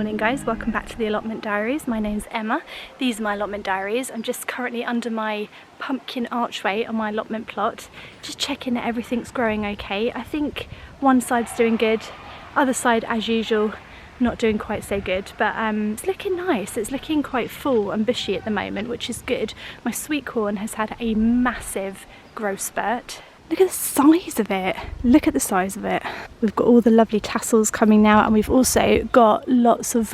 morning guys, welcome back to the Allotment Diaries. My name's Emma. These are my allotment diaries. I'm just currently under my pumpkin archway on my allotment plot, just checking that everything's growing okay. I think one side's doing good, other side as usual not doing quite so good, but it's looking nice. It's looking quite full and bushy at the moment, which is good. My sweet corn has had a massive growth spurt. Look at the size of it. Look at the size of it. We've got all the lovely tassels coming now, and we've also got lots of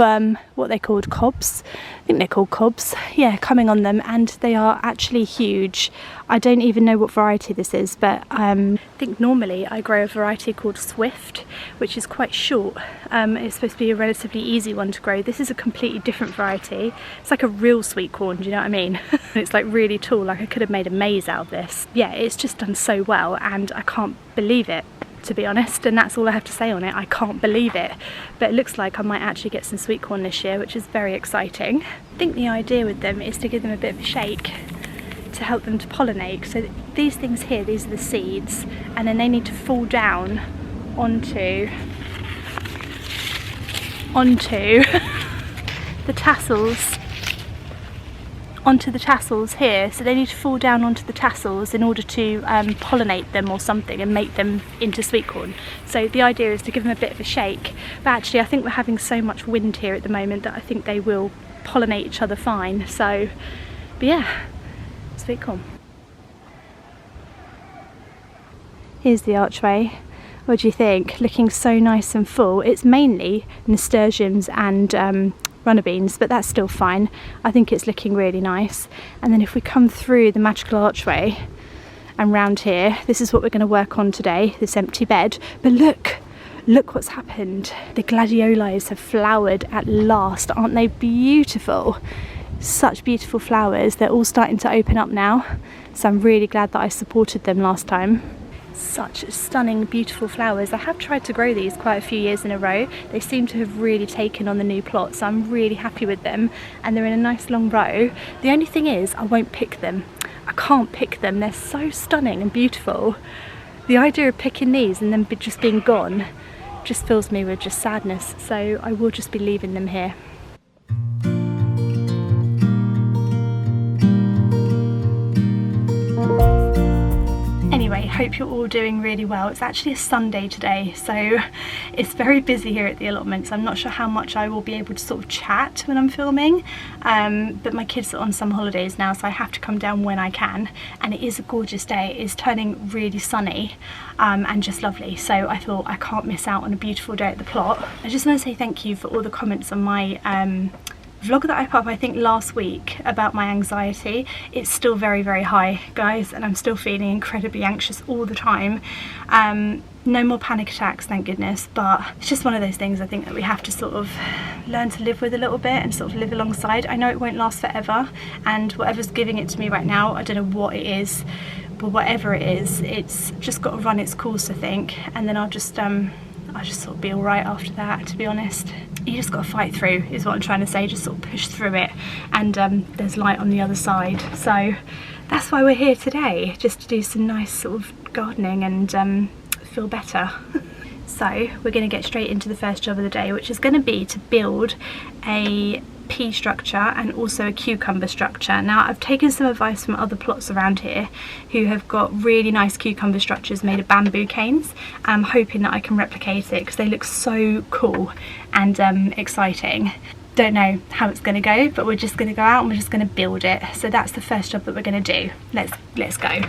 what they called cobs. I think they're called cobs. Yeah, coming on them, and they are actually huge. I don't even know what variety this is, but I think normally I grow a variety called Swift, which is quite short. It's supposed to be a relatively easy one to grow. This is a completely different variety. It's like a real sweet corn, do you know what I mean? It's like really tall, like I could have made a maze out of this. Yeah, it's just done so well, and I can't believe it, to be honest, and that's all I have to say on it. I can't believe it, but it looks like I might actually get some sweet corn this year, which is very exciting. I think the idea with them is to give them a bit of a shake to help them to pollinate. So these things here, these are the seeds, and then they need to fall down onto the tassels, onto the tassels here. So they need to fall down onto the tassels in order to pollinate them or something and make them into sweet corn. So the idea is to give them a bit of a shake, but actually I think we're having so much wind here at the moment that I think they will pollinate each other fine. So, but yeah, sweet corn. Here's the archway. What do you think? Looking so nice and full. It's mainly nasturtiums and runner beans, but that's still fine. I think it's looking really nice. And then if we come through the magical archway and round here, this is what we're going to work on today, this empty bed. But look what's happened. The gladiolis have flowered at last. Aren't they beautiful? Such beautiful flowers. They're all starting to open up now, so I'm really glad that I supported them last time. Such stunning, beautiful flowers. I have tried to grow these quite a few years in a row. They seem to have really taken on the new plot, so I'm really happy with them, and they're in a nice long row. The only thing is I won't pick them. I can't pick them. They're so stunning and beautiful. The idea of picking these and then just being gone just fills me with just sadness, so I will just be leaving them here. Anyway, hope you're all doing really well. It's actually a Sunday today, so it's very busy here at the allotment, so I'm not sure how much I will be able to sort of chat when I'm filming, but my kids are on summer holidays now, so I have to come down when I can, and it is a gorgeous day. It's turning really sunny and just lovely, so I thought I can't miss out on a beautiful day at the plot. I just want to say thank you for all the comments on my vlog that I put up, I think last week, about my anxiety. It's still very, very high, guys, and I'm still feeling incredibly anxious all the time. No more panic attacks, thank goodness, but it's just one of those things I think that we have to sort of learn to live with a little bit and sort of live alongside. I know it won't last forever, and whatever's giving it to me right now, I don't know what it is, but whatever it is, it's just got to run its course, I think, and then I'll just sort of be alright after that, to be honest. You just got to fight through, is what I'm trying to say, just sort of push through it, and there's light on the other side. So that's why we're here today, just to do some nice sort of gardening and feel better. So we're going to get straight into the first job of the day, which is going to be to build a pea structure and also a cucumber structure. Now I've taken some advice from other plots around here who have got really nice cucumber structures made of bamboo canes. I'm hoping that I can replicate it because they look so cool and exciting. Don't know how it's going to go, but we're just going to go out and we're just going to build it. So that's the first job that we're going to do. Let's go.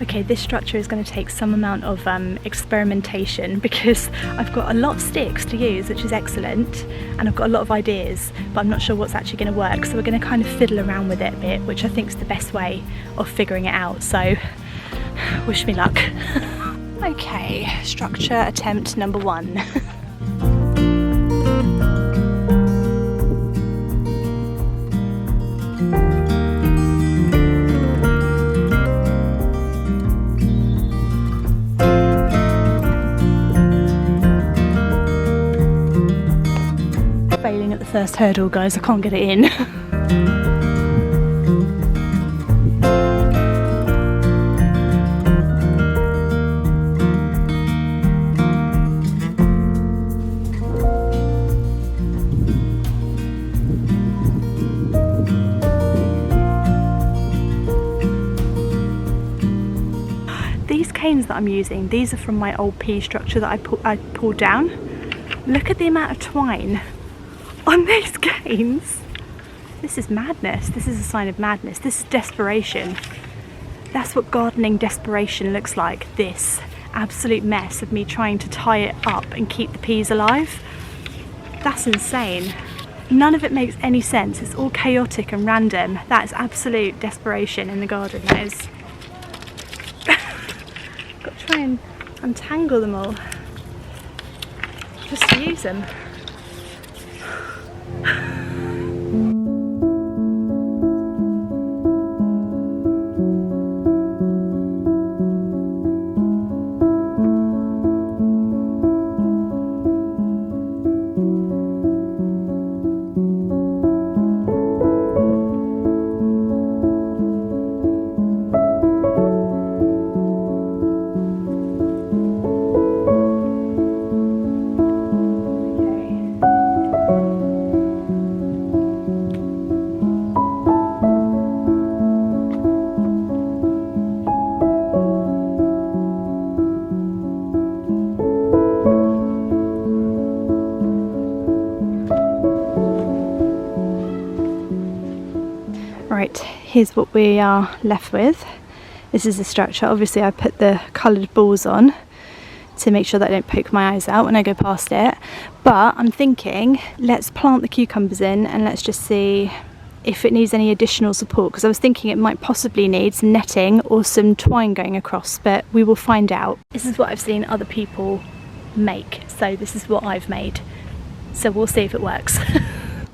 Okay, this structure is going to take some amount of experimentation because I've got a lot of sticks to use, which is excellent, and I've got a lot of ideas, but I'm not sure what's actually going to work, so we're going to kind of fiddle around with it a bit, which I think is the best way of figuring it out, so wish me luck. Okay, structure attempt number 1. Failing at the first hurdle, guys, I can't get it in. these canes that I'm using, these are from my old pea structure that I pulled down. Look at the amount of twine on these canes. This is madness. This is a sign of madness. This is desperation. That's what gardening desperation looks like. This absolute mess of me trying to tie it up and keep the peas alive. That's insane. None of it makes any sense. It's all chaotic and random. That is absolute desperation in the garden, that is. Got to try and untangle them all just to use them. Right, here's what we are left with. This is the structure. Obviously I put the coloured balls on to make sure that I don't poke my eyes out when I go past it. But I'm thinking, let's plant the cucumbers in and let's just see if it needs any additional support, because I was thinking it might possibly need some netting or some twine going across, but we will find out. This is what I've seen other people make, so this is what I've made. So we'll see if it works.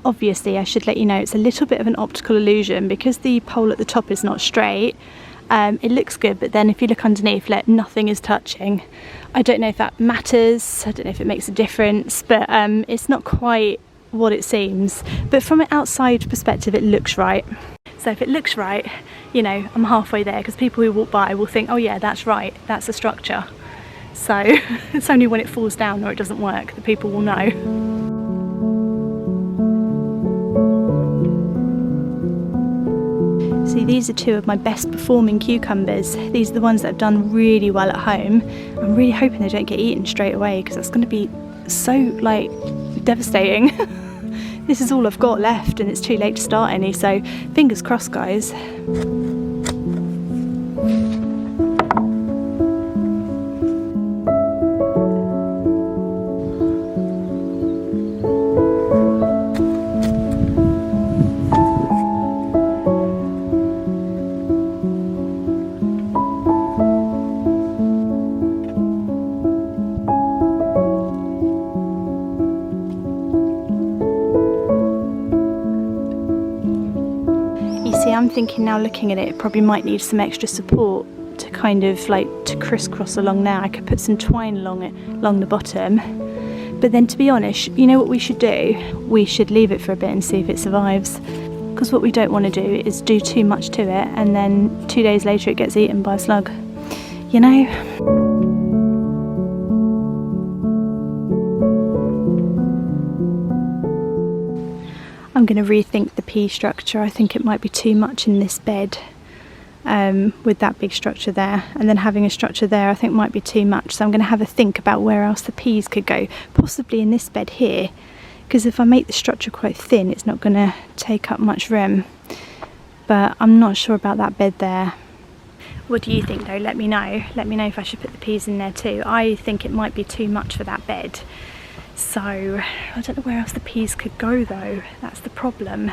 Obviously I should let you know it's a little bit of an optical illusion because the pole at the top is not straight. It looks good, but then if you look underneath, nothing is touching. I don't know if that matters, I don't know if it makes a difference, but it's not quite what it seems. But from an outside perspective it looks right. So if it looks right, you know, I'm halfway there, because people who walk by will think, oh yeah, that's right, that's a structure. So it's only when it falls down or it doesn't work that people will know. See, these are two of my best performing cucumbers. These are the ones that have done really well at home. I'm really hoping they don't get eaten straight away, because that's going to be so, like, devastating. This is all I've got left and it's too late to start any, so fingers crossed, guys. I'm thinking now, looking at it, it probably might need some extra support to kind of like to crisscross along there. I could put some twine along the bottom, but then to be honest, you know what we should do? We should leave it for a bit and see if it survives, because what we don't want to do is do too much to it and then 2 days later it gets eaten by a slug, you know? I'm going to rethink the pea structure. I think it might be too much in this bed with that big structure there, and then having a structure there I think might be too much. So I'm going to have a think about where else the peas could go, possibly in this bed here, because if I make the structure quite thin it's not going to take up much room, but I'm not sure about that bed there. What do you think though? Let me know if I should put the peas in there too. I think it might be too much for that bed. So I don't know where else the peas could go though, that's the problem.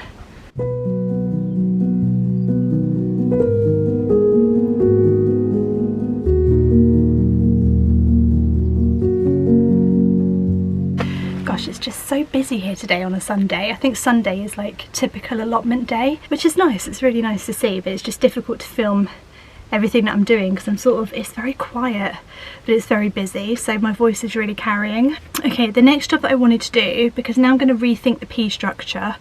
Gosh, it's just so busy here today on a Sunday. I think Sunday is like typical allotment day, which is nice, it's really nice to see, but it's just difficult to film everything that I'm doing because I'm sort of, it's very quiet but it's very busy, so my voice is really carrying. Okay, the next job that I wanted to do, because now I'm going to rethink the pea structure,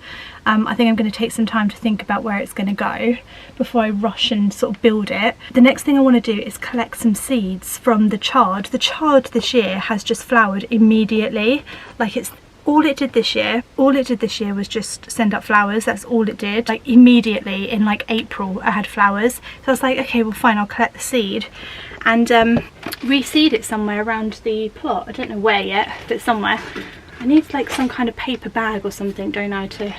I think I'm going to take some time to think about where it's going to go before I rush and sort of build it. The next thing I want to do is collect some seeds from the chard. The chard this year has just flowered immediately, like it's all it did this year was just send up flowers. That's all it did. Like immediately in like April I had flowers, so I was like, okay, well fine, I'll collect the seed and reseed it somewhere around the plot. I don't know where yet, but somewhere. I need like some kind of paper bag or something, don't I, to,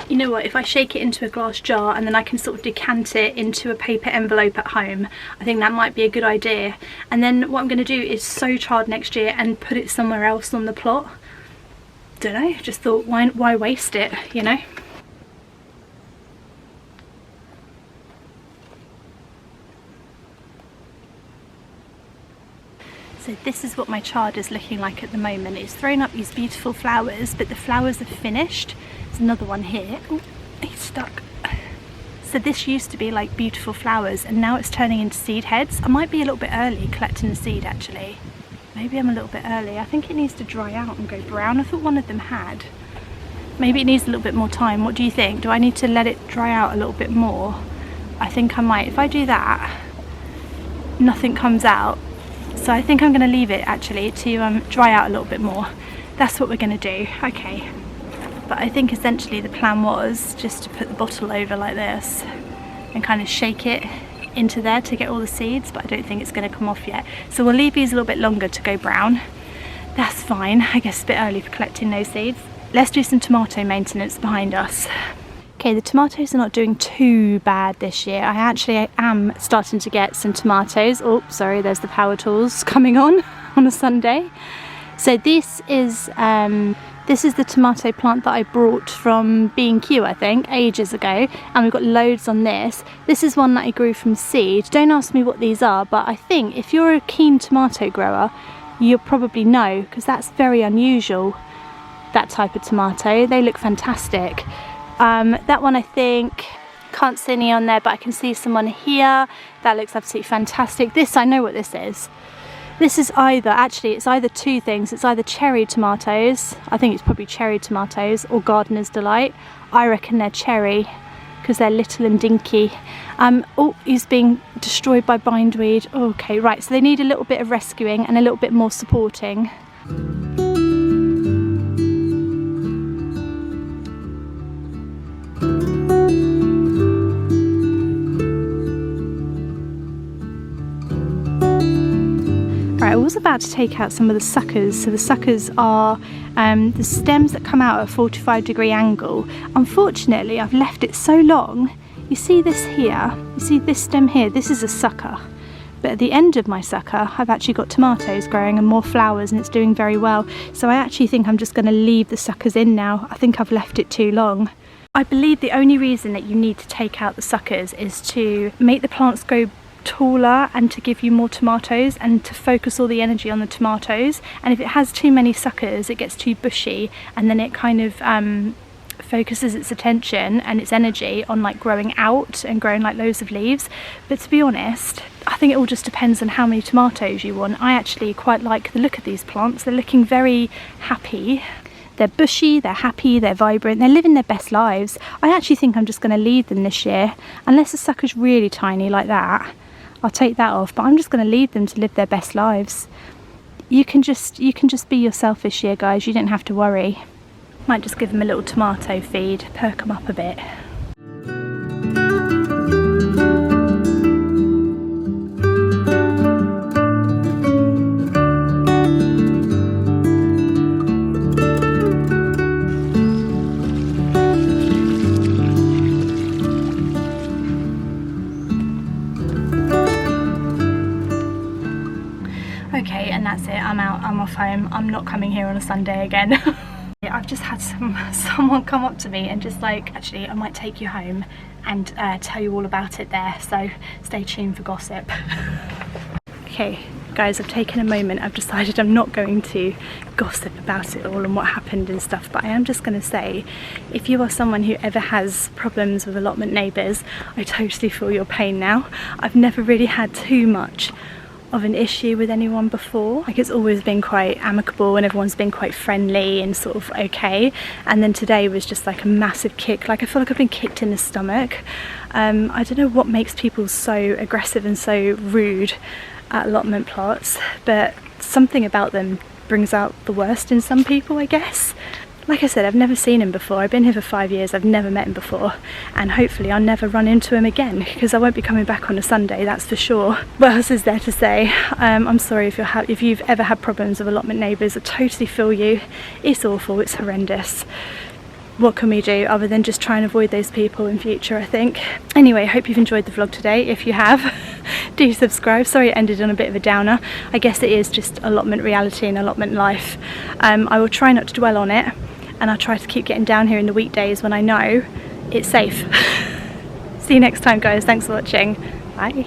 you know what, if I shake it into a glass jar and then I can sort of decant it into a paper envelope at home, I think that might be a good idea. And then what I'm going to do is sow chard next year and put it somewhere else on the plot. Don't know, just thought, why waste it, you know? So this is what my chard is looking like at the moment. It's thrown up these beautiful flowers, but the flowers are finished. There's another one here. Oh, he's stuck. So this used to be like beautiful flowers and now it's turning into seed heads. I might be a little bit early collecting the seed actually. Maybe I'm a little bit early. I think it needs to dry out and go brown. I thought one of them had. Maybe it needs a little bit more time. What do you think? Do I need to let it dry out a little bit more? I think I might. If I do that, nothing comes out. So I think I'm going to leave it actually to dry out a little bit more. That's what we're going to do. Okay. But I think essentially the plan was just to put the bottle over like this and kind of shake it into there to get all the seeds, but I don't think it's going to come off yet. So we'll leave these a little bit longer to go brown. That's fine. I guess it's a bit early for collecting those seeds. Let's do some tomato maintenance behind us. Okay, the tomatoes are not doing too bad this year. I actually am starting to get some tomatoes. Oh, sorry, there's the power tools coming on a Sunday. So this is the tomato plant that I brought from B&Q, I think, ages ago, and we've got loads on this. This is one that I grew from seed. Don't ask me what these are, but I think if you're a keen tomato grower, you'll probably know, because that's very unusual, that type of tomato. They look fantastic. That one I think, can't see any on there, but I can see someone here. That looks absolutely fantastic. This, I know what this is. This is it's either two things. It's either cherry tomatoes, I think it's probably cherry tomatoes, or Gardener's Delight. I reckon they're cherry, because they're little and dinky. Oh, he's being destroyed by bindweed. Okay, right, so they need a little bit of rescuing and a little bit more supporting. Right, I was about to take out some of the suckers. So the suckers are the stems that come out at a 45-degree angle. Unfortunately, I've left it so long. You see this here? You see this stem here? This is a sucker. But at the end of my sucker, I've actually got tomatoes growing and more flowers, and it's doing very well. So I actually think I'm just going to leave the suckers in now. I think I've left it too long. I believe the only reason that you need to take out the suckers is to make the plants grow taller and to give you more tomatoes and to focus all the energy on the tomatoes. And if it has too many suckers, it gets too bushy, and then it kind of focuses its attention and its energy on like growing out and growing like loads of leaves. But to be honest, I think it all just depends on how many tomatoes you want. I actually quite like the look of these plants. They're looking very happy. They're bushy, they're happy, they're vibrant, they're living their best lives. I actually think I'm just going to leave them this year, unless the sucker's really tiny like that. I'll take that off, but I'm just going to leave them to live their best lives. You can just be yourself this year, guys. You don't have to worry. Might just give them a little tomato feed, perk them up a bit. Okay, and that's it. I'm out. I'm off home. I'm not coming here on a Sunday again. I've just had someone come up to me and just like, actually, I might take you home and tell you all about it there. So stay tuned for gossip. Okay, guys, I've taken a moment. I've decided I'm not going to gossip about it all and what happened and stuff, but I am just going to say, if you are someone who ever has problems with allotment neighbours, I totally feel your pain now. I've never really had too much of an issue with anyone before. Like, it's always been quite amicable and everyone's been quite friendly and sort of okay, and then today was just like a massive kick. Like, I feel like I've been kicked in the stomach. I don't know what makes people so aggressive and so rude at allotment plots, but something about them brings out the worst in some people, I guess. like I said, I've never seen him before. I've been here for 5 years, I've never met him before, and hopefully I'll never run into him again, because I won't be coming back on a Sunday, that's for sure. What else is there to say? I'm sorry if you've ever had problems with allotment neighbours. I totally feel you. It's awful, it's horrendous. What can we do other than just try and avoid those people in future, I think. Anyway, I hope you've enjoyed the vlog today. If you have, do subscribe. Sorry it ended on a bit of a downer. I guess it is just allotment reality and allotment life. I will try not to dwell on it, and I'll try to keep getting down here in the weekdays when I know it's safe. See you next time, guys. Thanks for watching. Bye.